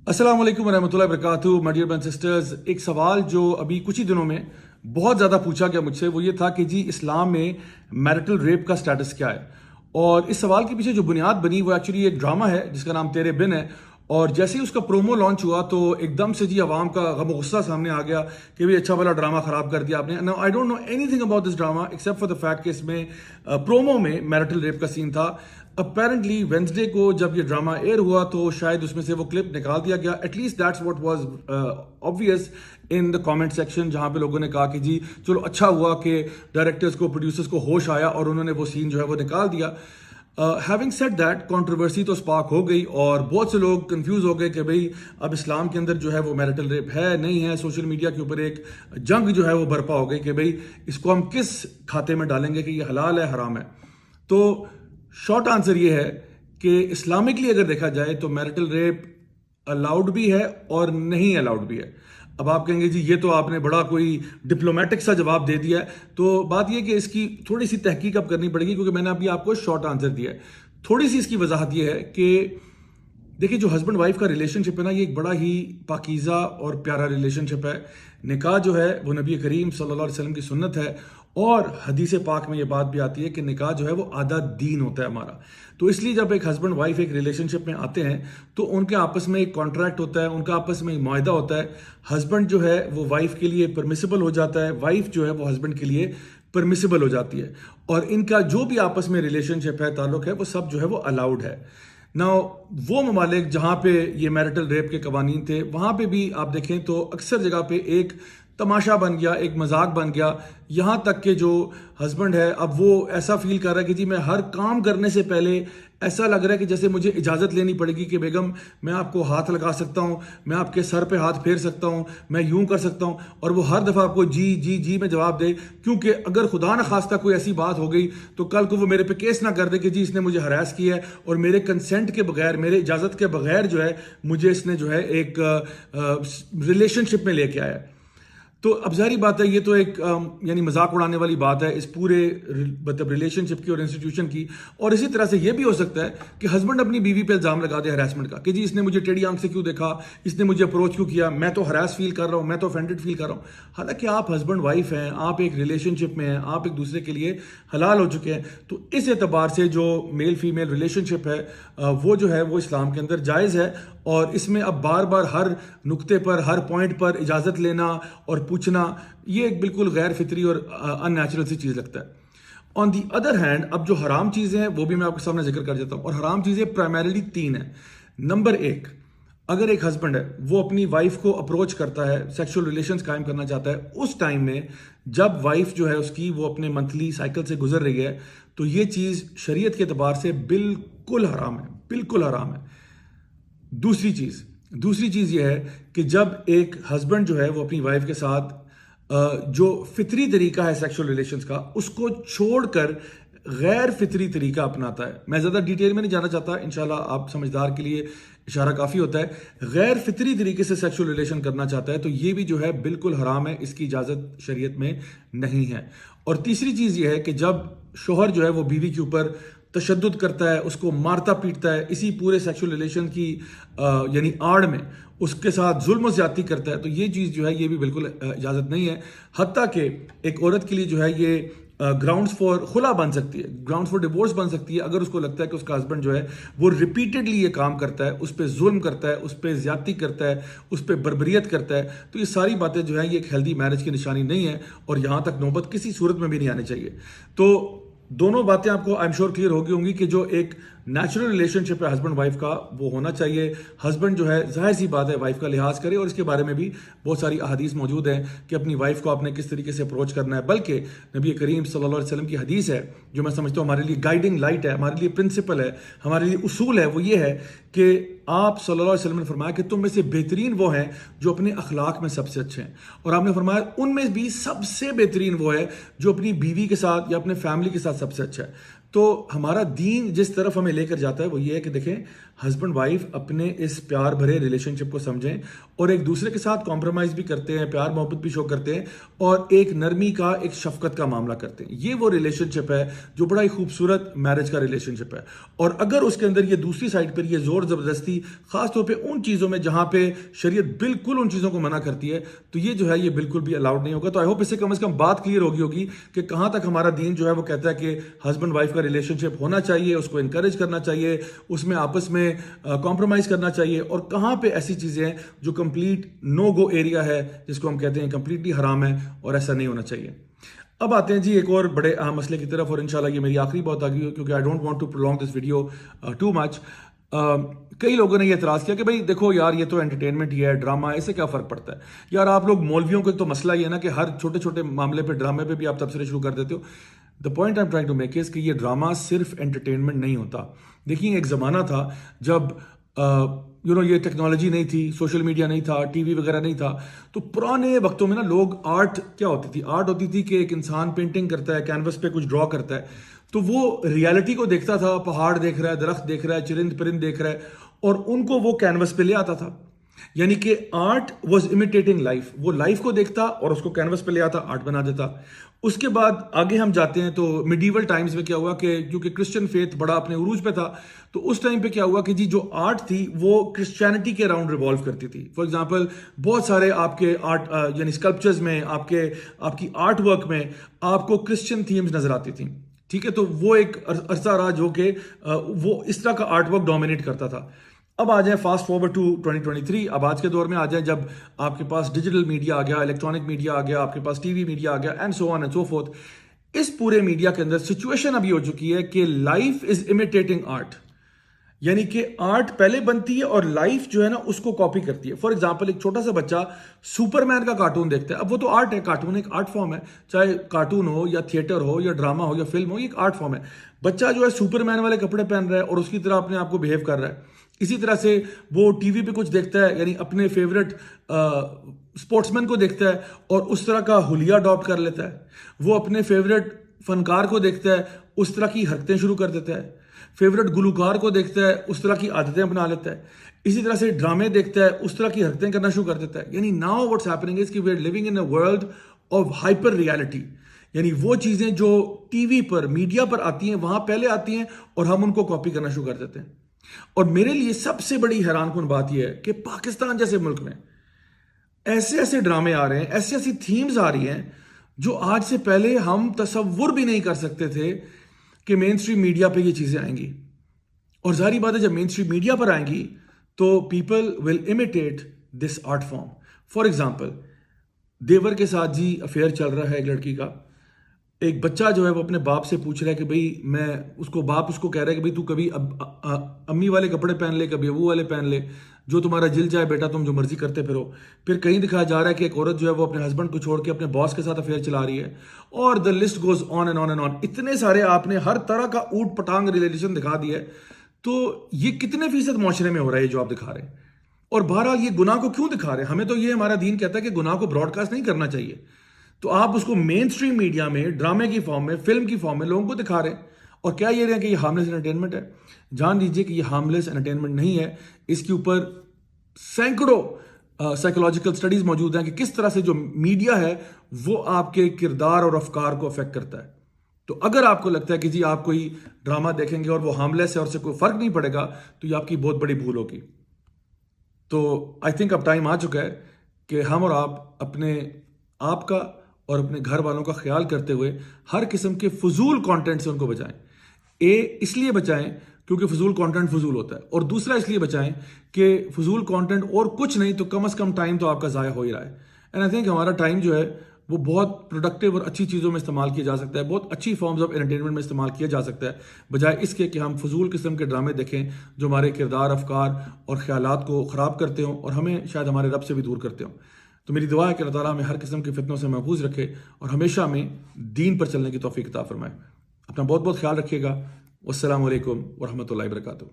अस्सलाम वालेकुम वरहमतुल्लाहि वबरकातुहू। माय डियर ब्रदर्स सिस्टर्स, एक सवाल जो अभी कुछ ही दिनों में बहुत ज़्यादा पूछा गया मुझसे वो ये था कि जी इस्लाम में मैरिटल रेप का स्टेटस क्या है। और इस सवाल के पीछे जो बुनियाद बनी वो एक्चुअली एक ड्रामा है जिसका नाम तेरे बिन है। और जैसे ही उसका प्रोमो लॉन्च हुआ तो एकदम से जी आवाम का गम गुस्सा सामने आ गया कि भाई अच्छा वाला ड्रामा खराब कर दिया आपने। I don't know anything about this drama except for the fact कि इसमें प्रोमो में मैरिटल रेप का सीन था। अपेरेंटली वेंसडे को जब ये ड्रामा एयर हुआ तो शायद उसमें से वो क्लिप निकाल दिया गया। At least that's what was obvious in the comment section, जहां पे लोगों ने कहा कि जी चलो अच्छा हुआ कि डायरेक्टर्स को प्रोड्यूसर्स को होश आया और उन्होंने वो सीन जो है वो निकाल दिया। हैविंग सेड दैट, कंट्रोवर्सी तो स्पार्क हो गई और बहुत से लोग कंफ्यूज हो गए कि भाई अब इस्लाम के अंदर जो है वो मैरिटल रेप है नहीं है। सोशल मीडिया के ऊपर एक जंग जो है वो बर्पा हो गई कि भाई इसको हम किस खाते में डालेंगे कि ये हलाल है हराम है। तो शॉर्ट आंसर ये है कि इस्लामिकली अगर देखा जाए तो मैरिटल रेप अलाउड भी है और नहीं अलाउड भी है। अब आप कहेंगे जी ये तो आपने बड़ा कोई डिप्लोमेटिक सा जवाब दे दिया है। तो बात यह कि इसकी थोड़ी सी तहकीक अब करनी पड़ेगी क्योंकि मैंने अभी आपको शॉर्ट आंसर दिया है। थोड़ी सी इसकी वजाहत यह है कि देखिए जो हस्बैंड वाइफ का रिलेशनशिप है ना, ये एक बड़ा ही पाकीज़ा और प्यारा रिलेशनशिप है। निकाह जो है वो नबी करीम सल्लल्लाहु अलैहि वसल्लम की सुन्नत है और हदीस पाक में ये बात भी आती है कि निकाह जो है वो आधा दीन होता है हमारा। तो इसलिए जब एक हस्बैंड वाइफ एक रिलेशनशिप में आते हैं तो उनके आपस में एक कॉन्ट्रैक्ट होता है, उनका आपस में एक मुआहदा होता है। हस्बैंड जो है वो वाइफ के लिए परमिसिबल हो जाता है, वाइफ जो है वो हस्बैंड के लिए परमिसिबल हो जाती है और इनका जो भी आपस में रिलेशनशिप है, ताल्लुक है, वो सब जो है वो अलाउड है ना। वो ममालिक जहां पे ये मैरिटल रेप के कवानीन थे वहां पे भी आप देखें तो अक्सर जगह पे एक तमाशा बन गया, एक मजाक बन गया। यहां तक कि जो हस्बैंड है अब वो ऐसा फील कर रहा है कि जी मैं हर काम करने से पहले ऐसा लग रहा है कि जैसे मुझे इजाज़त लेनी पड़ेगी कि बेगम मैं आपको हाथ लगा सकता हूं, मैं आपके सर पे हाथ फेर सकता हूं, मैं यूं कर सकता हूं। और वो हर दफ़ा आपको जी जी जी में जवाब दे, क्योंकि अगर खुदा न खास्ता कोई ऐसी बात हो गई तो कल को वो मेरे पे केस ना कर दे कि जी इसने मुझे हरास किया है और मेरे कंसेंट के बगैर, मेरे इजाज़त के बगैर जो है मुझे इसने जो है एक रिलेशनशिप में लेके आया है। तो अब जारी बात है ये तो एक यानी मजाक उड़ाने वाली बात है इस पूरे मतलब रिलेशनशिप की और इंस्टीट्यूशन की। और इसी तरह से ये भी हो सकता है कि हस्बैंड अपनी बीवी पे इल्जाम लगा दे हरासमेंट का कि जी इसने मुझे टेढ़ी आंख से क्यों देखा, इसने मुझे अप्रोच क्यों किया, मैं तो हरास फील कर रहा हूं, मैं तो ऑफेंडेड फील कर रहा हूं। हालांकि आप हस्बैंड वाइफ हैं, आप एक रिलेशनशिप में हैं, आप एक दूसरे के लिए हलाल हो चुके हैं। तो इस एतबार से जो मेल फीमेल रिलेशनशिप है वो जो है वो इस्लाम के अंदर जायज़ है। और इसमें अब बार बार हर नुक्ते पर, हर पॉइंट पर इजाज़त लेना और पूछना, ये एक बिल्कुल गैर फितरी और अननेचुरल सी चीज़ लगता है। ऑन दी अदर हैंड अब जो हराम चीज़ें हैं वो भी मैं आपके सामने जिक्र कर देता हूँ। और हराम चीज़ें प्राइमरीली तीन है। नंबर एक, अगर एक हस्बैंड है वो अपनी वाइफ को अप्रोच करता है, सेक्सुअल रिलेशंस कायम करना चाहता है, उस टाइम में जब वाइफ जो है उसकी वो अपने मंथली साइकिल से गुजर रही है, तो ये चीज़ शरीयत के एतबार से बिल्कुल हराम है, बिल्कुल हराम है। दूसरी चीज़ यह है कि जब एक हस्बैंड जो है वो अपनी वाइफ के साथ जो फितरी तरीका है सेक्सुअल रिलेशंस का उसको छोड़कर गैर फितरी तरीका अपनाता है। मैं ज़्यादा डिटेल में नहीं जाना चाहता, इंशाल्लाह आप समझदार के लिए इशारा काफ़ी होता है। गैर फितरी तरीके से सेक्सुअल रिलेशन करना चाहता है तो ये भी जो है बिल्कुल हराम है, इसकी इजाज़त शरीयत में नहीं है। और तीसरी चीज़ ये है कि जब शोहर जो है वो बीवी के ऊपर तशद्दुद करता है, उसको मारता पीटता है, इसी पूरे सेक्सुअल रिलेशन की यानी आड़ में उसके साथ जुल्म ज्यादती करता है, तो ये चीज़ जो है ये भी बिल्कुल इजाज़त नहीं है। हत्ता कि एक औरत के लिए जो है ये ग्राउंड्स फॉर खुला बन सकती है, ग्राउंड्स फॉर डिवोर्स बन सकती है अगर उसको लगता है कि उसका हस्बैंड जो है वो रिपीटेडली ये काम करता है, उस पर जुल्म करता है, उस पर ज्यादती करता है, उस पर बर्बरियत करता है। तो ये सारी बातें जो है ये एक हेल्दी मैरिज की निशानी नहीं है और यहाँ तक नौबत किसी सूरत में भी नहीं आनी चाहिए। तो दोनों बातें आपको आई एम श्योर क्लियर होगी होंगी कि जो एक नेचुरल रिलेशनशिप है हस्बैंड वाइफ का वो होना चाहिए। हस्बैंड जो है जाहिर सी बात है वाइफ का लिहाज करे और इसके बारे में भी बहुत सारी अहादीस मौजूद हैं कि अपनी वाइफ को आपने किस तरीके से अप्रोच करना है। बल्कि नबी करीम सल्लल्लाहु अलैहि वसल्लम की हदीस है जो मैं समझता हूँ हमारे लिए गाइडिंग लाइट है, हमारे लिए प्रिंसिपल है, हमारे लिए उसूल है। वो ये है कि आप सल्लल्लाहु अलैहि वसल्लम ने फरमाया कि तुम में से बेहतरीन वो हैं जो अपने अखलाक में सबसे अच्छे हैं। और आपने फरमाया उनमें भी सबसे बेहतरीन वो है जो अपनी बीवी के साथ या अपने फैमिली के साथ सबसे अच्छा है। तो हमारा दीन जिस तरफ हमें लेकर जाता है वो ये है कि देखें हस्बैंड वाइफ अपने इस प्यार भरे रिलेशनशिप को समझें और एक दूसरे के साथ कॉम्प्रोमाइज भी करते हैं, प्यार मोहब्बत भी शो करते हैं और एक नरमी का, एक शफकत का मामला करते हैं। ये वो रिलेशनशिप है जो बड़ा ही खूबसूरत मैरिज का रिलेशनशिप है। और अगर उसके अंदर ये दूसरी साइड पर ये जोर जबरदस्ती, खासतौर पे उन चीज़ों में जहां पे शरीयत बिल्कुल उन चीज़ों को मना करती है, तो ये जो है ये बिल्कुल भी अलाउड नहीं होगा। तो आई होप इससे कम से कम बात क्लियर होगी कि कहां तक हमारा दीन जो है वो कहता है कि हस्बैंड वाइफ का रिलेशनशिप होना चाहिए, उसको इंकरेज करना चाहिए, उसमें आपस में कॉम्प्रोमाइज करना चाहिए, और कहां पे ऐसी चीजें हैं जो कंप्लीट नो गो एरिया है, जिसको हम कहते हैं कंप्लीटली हराम है और ऐसा नहीं होना चाहिए। अब आते हैं जी एक और बड़े अहम मसले की तरफ, और इंशाल्लाह ये मेरी आखिरी बात आ गई क्योंकि I don't want to prolong this video too much. कई लोगों ने ये एतराज किया कि भाई देखो यार, ये तो एंटरटेनमेंट ही है, ड्रामा, इससे क्या फर्क पड़ता है यार। आप लोग मौलवियों को तो मसला ये है ना कि हर छोटे छोटे मामले पे, ड्रामे पे भी आप तबसरे शुरू कर देते हो। The point I am trying to make is कि ये ड्रामा सिर्फ एंटरटेनमेंट नहीं होता। देखिए एक जमाना था जब ये टेक्नोलॉजी नहीं थी, सोशल मीडिया नहीं था, टीवी वगैरह नहीं था, तो पुराने वक्तों में ना लोग आर्ट क्या होती थी, आर्ट होती थी कि एक इंसान पेंटिंग करता है, कैनवस पे कुछ ड्रॉ करता है, तो वो रियलिटी को देखता था, पहाड़ देख रहा है, दरख्त देख रहा है, चिरिंद परिंद देख रहा है, और उनको वो कैनवस पे ले आता था। यानी कि आर्ट वॉज इमिटेटिंग लाइफ, वो लाइफ को देखता और उसको कैनवस पे ले आता, आर्ट बना देता। उसके बाद आगे हम जाते हैं तो मिडीवल टाइम्स में क्या हुआ कि क्योंकि क्रिश्चियन फेथ बड़ा अपने उरूज पे था, तो उस टाइम पे क्या हुआ कि जी जो आर्ट थी वो क्रिश्चियनिटी के अराउंड रिवॉल्व करती थी। फॉर एग्जांपल बहुत सारे आपके आर्ट यानी स्कल्पचर्स में, आपकी आर्ट वर्क में आपको क्रिश्चियन थीम्स नजर आती थी। ठीक है, तो वो एक अरसा रहा जो कि वो इस तरह का आर्ट वर्क डोमिनेट करता था। अब आ जाए फास्ट फॉरवर्ड टू 2023, अब आज के दौर में आ जाए जब आपके पास डिजिटल मीडिया आ गया, इलेक्ट्रॉनिक मीडिया आ गया, आपके पास टीवी मीडिया आ गया, and so on and so fourth. इस पूरे मीडिया के अंदर सिचुएशन अभी हो चुकी है कि लाइफ इज इमिटेटिंग आर्ट, यानी कि आर्ट पहले बनती है और लाइफ जो है ना उसको कॉपी करती है। फॉर एग्जांपल एक छोटा सा बच्चा सुपरमैन का कार्टून देखता है, अब वो तो आर्ट है, कार्टून एक आर्ट फॉर्म है, चाहे कार्टून हो या थिएटर हो या ड्रामा हो या फिल्म हो, ये एक आर्ट फॉर्म है। बच्चा जो है सुपरमैन वाले कपड़े पहन रहा है और उसकी तरह अपने आप को बिहेव कर रहा है। इसी तरह से वो टीवी पे कुछ देखता है, यानी अपने फेवरेट स्पोर्ट्समैन को देखता है और उस तरह का हुलिया अडॉप्ट कर लेता है। वो अपने फेवरेट फनकार को देखता है, उस तरह की हरकतें शुरू कर देता है। फेवरेट गुलूकार को देखता है, उस तरह की आदतें अपना लेता है। इसी तरह से ड्रामे देखता है, उस तरह की हरकतें करना शुरू कर देता है। यानी नाउ व्हाट्स हैपनिंग इज कि we are living in a world of hyper reality, यानी वो चीजें जो टीवी पर, मीडिया पर आती हैं, वहां पहले आती हैं और हम उनको कॉपी करना शुरू कर देते हैं। और मेरे लिए सबसे बड़ी हैरानकुन बात यह है कि पाकिस्तान जैसे मुल्क में ऐसे ऐसे ड्रामे आ रहे हैं, ऐसी ऐसी थीम्स आ रही हैं जो आज से पहले हम तसव्वुर भी नहीं कर सकते थे कि मेन स्ट्रीम मीडिया पे ये चीजें आएंगी। और जाहिर बात है जब मेन स्ट्रीम मीडिया पर आएंगी तो people will imitate this art form. For example, देवर के साथ जी अफेयर चल रहा है एक लड़की का। एक बच्चा जो है वो अपने बाप से पूछ रहा है कि भाई बाप उसको कह रहा है कि भाई तू कभी अम्मी वाले कपड़े पहन ले, कभी अबू वाले पहन ले, जो तुम्हारा जिल जाए बेटा, तुम जो मर्जी करते फिरो। फिर कहीं दिखाया जा रहा है कि एक औरत जो है वो अपने हस्बैंड को छोड़ के अपने बॉस के साथ अफेयर चला रही है, और the list goes on and on and on. इतने सारे आपने हर तरह का ऊट पटांग रिलेशन दिखा दिया है। तो ये कितने फीसद मुआशरे में हो रहा है जो आप दिखा रहे हैं? और बहरहाल ये गुनाह को क्यों दिखा रहे हैं? हमें तो ये हमारा दीन कहता है कि गुनाह को ब्रॉडकास्ट नहीं करना चाहिए, तो आप उसको मेन स्ट्रीम मीडिया में ड्रामे की फॉर्म में, फिल्म की फॉर्म में लोगों को दिखा रहे हैं। और क्या ये रहे हैं कि ये हार्मलेस एंटरटेनमेंट है? जान लीजिए कि ये हार्मलेस एंटरटेनमेंट नहीं है। इसके ऊपर सैकड़ों साइकोलॉजिकल स्टडीज मौजूद हैं कि किस तरह से जो मीडिया है वो आपके किरदार और अफकार को अफेक्ट करता है। तो अगर आपको लगता है कि जी आप कोई ड्रामा देखेंगे और वो हार्मलेस है और उससे कोई फर्क नहीं पड़ेगा, तो ये आपकी बहुत बड़ी भूल होगी। तो आई थिंक अब टाइम आ चुका है कि हम और आप अपने आप का और अपने घर वालों का ख्याल करते हुए हर किस्म के फजूल कंटेंट से उनको बचाएं। इसलिए बचाएं क्योंकि फजूल कंटेंट फजूल होता है, और दूसरा इसलिए बचाएं कि फजूल कंटेंट और कुछ नहीं तो कम से कम टाइम तो आपका ज़ाया हो ही रहा है। एंड आई थिंक हमारा टाइम जो है वो बहुत प्रोडक्टिव और अच्छी चीज़ों में इस्तेमाल किया जा सकता है, बहुत अच्छी फॉर्म्स ऑफ एंटरटेनमेंट में इस्तेमाल किया जा सकता है, बजाय इसके कि हम फजूल किस्म के ड्रामे देखें जो हमारे किरदार, अफकार और ख्यालात को ख़राब करते हों और हमें शायद हमारे रब से भी दूर करते हों। तो मेरी दुआ है कि अल्लाह ताला हमें हर किस्म के फितनों से महफूज रखे और हमेशा हमें दीन पर चलने की तौफीक अता फरमाए। अपना बहुत बहुत ख्याल रखिएगा। वस्सलामु अलैकुम वरहमतुल्लाहि वबरकातुहू।